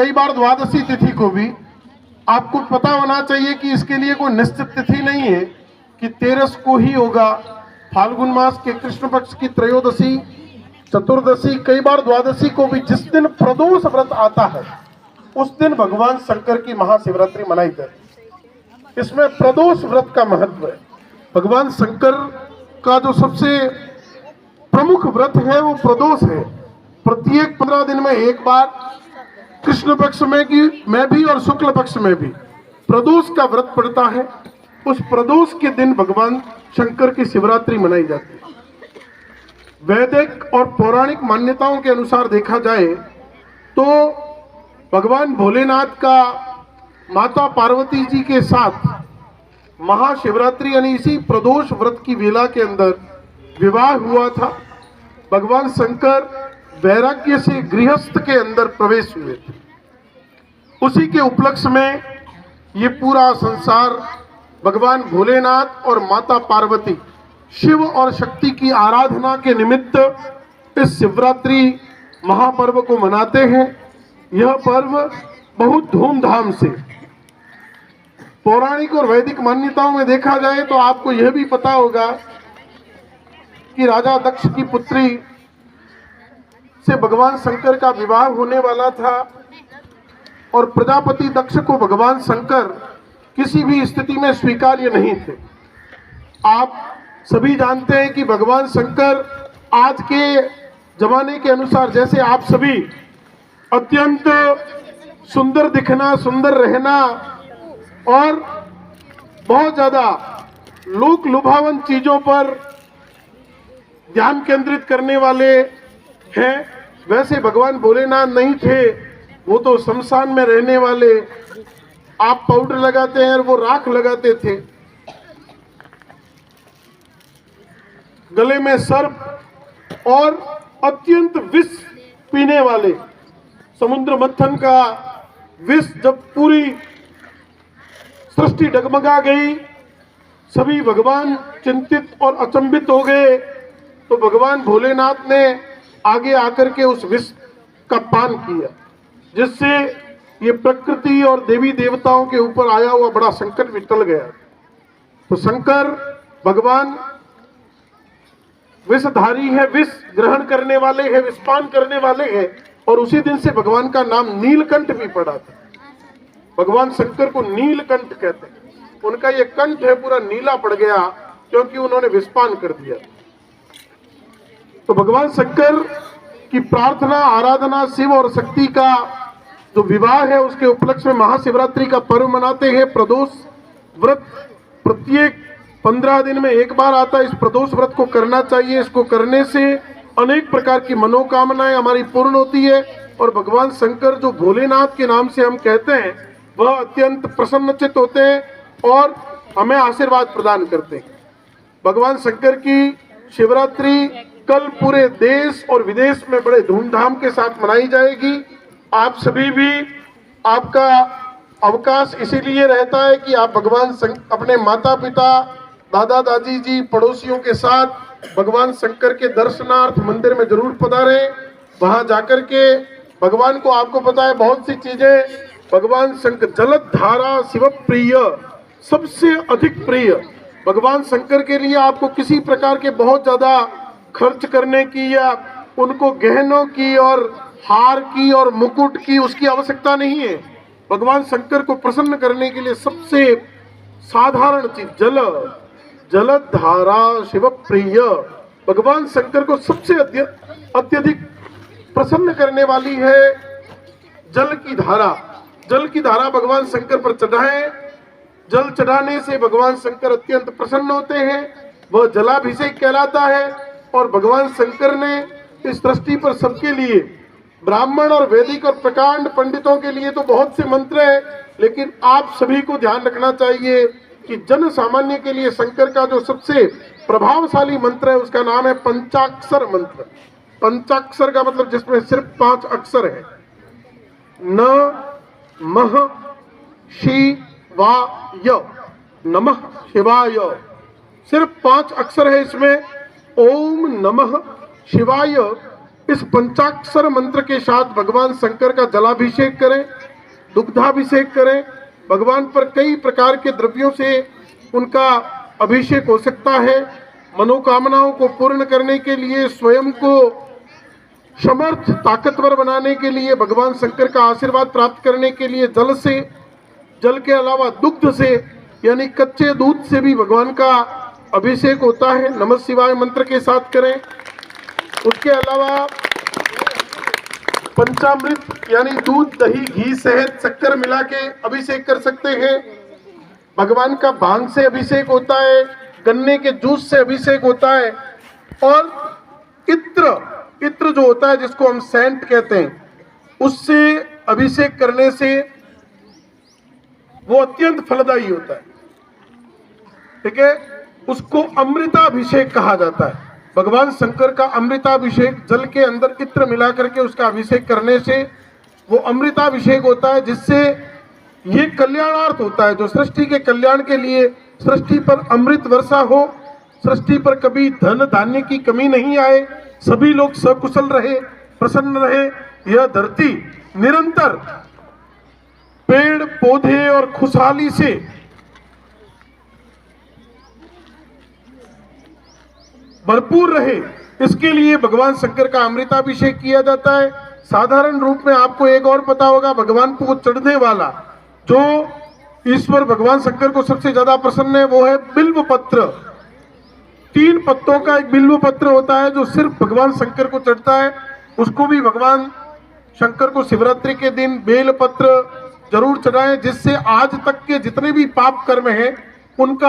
कई बार द्वादशी तिथि को भी आपको पता होना चाहिए कि इसके लिए कोई निश्चित तिथि नहीं है कि 13 को ही होगा। फाल्गुन मास के कृष्ण पक्ष की त्रयोदशी, चतुर्दशी, कई बार द्वादशी को भी जिस दिन प्रदोष व्रत आता है उस दिन भगवान शंकर की महाशिवरात्रि मनाई जाती है। इसमें प्रदोष व्रत का महत्व है। भगवान शंकर का जो सबसे प्रमुख व्रत है वो प्रदोष है। प्रत्येक 15 दिन में एक बार कृष्ण पक्ष में भी और शुक्ल पक्ष में भी प्रदोष का व्रत पड़ता है। उस प्रदोष के दिन भगवान शंकर की शिवरात्रि मनाई जाती है। वैदिक और पौराणिक मान्यताओं के अनुसार देखा जाए तो भगवान भोलेनाथ का माता पार्वती जी के साथ महाशिवरात्रि यानी इसी प्रदोष व्रत की वेला के अंदर विवाह हुआ था। भगवान शंकर वैराग्य से गृहस्थ के अंदर प्रवेश हुए थे। उसी के उपलक्ष्य में ये पूरा संसार भगवान भोलेनाथ और माता पार्वती, शिव और शक्ति की आराधना के निमित्त इस शिवरात्रि महापर्व को मनाते हैं। यह पर्व बहुत धूमधाम से पौराणिक और वैदिक मान्यताओं में देखा जाए तो आपको यह भी पता होगा कि राजा दक्ष की पुत्री से भगवान शंकर का विवाह होने वाला था और प्रजापति दक्ष को भगवान शंकर किसी भी स्थिति में स्वीकार्य नहीं थे। आप सभी जानते हैं कि भगवान शंकर आज के जमाने के अनुसार जैसे आप सभी अत्यंत सुंदर दिखना, सुंदर रहना और बहुत ज्यादा लोक लुभावन चीजों पर ध्यान केंद्रित करने वाले हैं, वैसे भगवान भोलेनाथ नहीं थे। वो तो शमशान में रहने वाले, आप पाउडर लगाते हैं और वो राख लगाते थे, गले में सर्प और अत्यंत विष पीने वाले। समुद्र मंथन का विष जब पूरी सृष्टि डगमगा गई, सभी भगवान चिंतित और अचंभित हो गए, तो भगवान भोलेनाथ ने आगे आकर के उस विष का पान किया, जिससे ये प्रकृति और देवी देवताओं के ऊपर आया हुआ बड़ा संकट भी टल गया। तो शंकर भगवान विषधारी है, विष ग्रहण करने वाले हैं, विषपान करने वाले हैं, और उसी दिन से भगवान का नाम नीलकंठ भी पड़ा था। भगवान शंकर को नीलकंठ कहते हैं। उनका ये कंठ है पूरा नीला पड़ गया क्योंकि उन्होंने विषपान कर दिया। तो भगवान शंकर की प्रार्थना, आराधना, शिव और शक्ति का जो विवाह है उसके उपलक्ष्य में महाशिवरात्रि का पर्व मनाते हैं। प्रदोष व्रत प्रत्येक 15 दिन में एक बार आता है। इस प्रदोष व्रत को करना चाहिए। इसको करने से अनेक प्रकार की मनोकामनाएं हमारी पूर्ण होती है और भगवान शंकर जो भोलेनाथ के नाम से हम कहते हैं वह अत्यंत प्रसन्नचित्त होते हैं और हमें आशीर्वाद प्रदान करते हैं। भगवान शंकर की शिवरात्रि कल पूरे देश और विदेश में बड़े धूमधाम के साथ मनाई जाएगी। आप सभी भी, आपका अवकाश इसीलिए रहता है कि आप भगवान अपने माता पिता, दादा दादी जी, पड़ोसियों के साथ भगवान शंकर के दर्शनार्थ मंदिर में जरूर पधारें। वहां जाकर के भगवान को, आपको पता है बहुत सी चीजें भगवान शंकर, जलधारा शिव प्रिय, सबसे अधिक प्रिय भगवान शंकर के लिए आपको किसी प्रकार के बहुत ज्यादा खर्च करने की या उनको गहनों की और हार की और मुकुट की उसकी आवश्यकता नहीं है। भगवान शंकर को प्रसन्न करने के लिए सबसे साधारण चीज जलधारा शिव प्रिय, भगवान शंकर को सबसे अत्यधिक प्रसन्न करने वाली है जल की धारा। जल की धारा भगवान शंकर पर चढ़ाएं। जल चढ़ाने से भगवान शंकर अत्यंत प्रसन्न होते हैं, वह जलाभिषेक कहलाता है। और भगवान शंकर ने इस सृष्टि पर सबके लिए, ब्राह्मण और वैदिक और प्रकांड पंडितों के लिए तो बहुत से मंत्र हैं, लेकिन आप सभी को ध्यान रखना चाहिए कि जन सामान्य के लिए शंकर का जो सबसे प्रभावशाली मंत्र है उसका नाम है पंचाक्षर मंत्र। पंचाक्षर का मतलब जिसमें सिर्फ 5 अक्षर है। न मह शिवाय, नमः शिवाय, सिर्फ 5 अक्षर है इसमें। ओम नमः शिवाय, इस पंचाक्षर मंत्र के साथ भगवान शंकर का जलाभिषेक करें, दुग्धाभिषेक करें। भगवान पर कई प्रकार के द्रव्यों से उनका अभिषेक हो सकता है। मनोकामनाओं को पूर्ण करने के लिए, स्वयं को समर्थ ताकतवर बनाने के लिए, भगवान शंकर का आशीर्वाद प्राप्त करने के लिए जल से, जल के अलावा दुग्ध से यानी कच्चे दूध से भी भगवान का अभिषेक होता है। नमः शिवाय मंत्र के साथ करें। उसके अलावा पंचामृत यानी दूध, दही, घी, शहद, शक्कर मिला के अभिषेक कर सकते हैं। भगवान का भांग से अभिषेक होता है, गन्ने के जूस से अभिषेक होता है, और इत्र जो होता है जिसको हम सेंट कहते हैं, उससे अभिषेक करने से वो अत्यंत फलदायी होता है। ठीक है, उसको अमृताभिषेक कहा जाता है। भगवान शंकर का अमृताभिषेक, जल के अंदर इत्र मिला करके उसका अभिषेक करने से वो अमृताभिषेक होता है, जिससे ये कल्याणार्थ होता है, जो सृष्टि के कल्याण के लिए, सृष्टि पर अमृत वर्षा हो, सृष्टि पर कभी धन धान्य की कमी नहीं आए, सभी लोग सकुशल रहे, प्रसन्न रहे। यह धरती निरंतर पेड़ पौधे और खुशहाली से भरपूर रहे, इसके लिए भगवान शंकर का अमृताभिषेक किया जाता है। साधारण रूप में आपको एक और पता होगा, भगवान को चढ़ने वाला जो ईश्वर भगवान शंकर को सबसे ज्यादा प्रसन्न है वो है बिल्व पत्र। 3 पत्तों का एक बिल्व पत्र होता है जो सिर्फ भगवान शंकर को चढ़ता है। उसको भी भगवान शंकर को शिवरात्रि के दिन बेल पत्र जरूर चढ़ाएं, जिससे आज तक के जितने भी पाप कर्म हैं उनका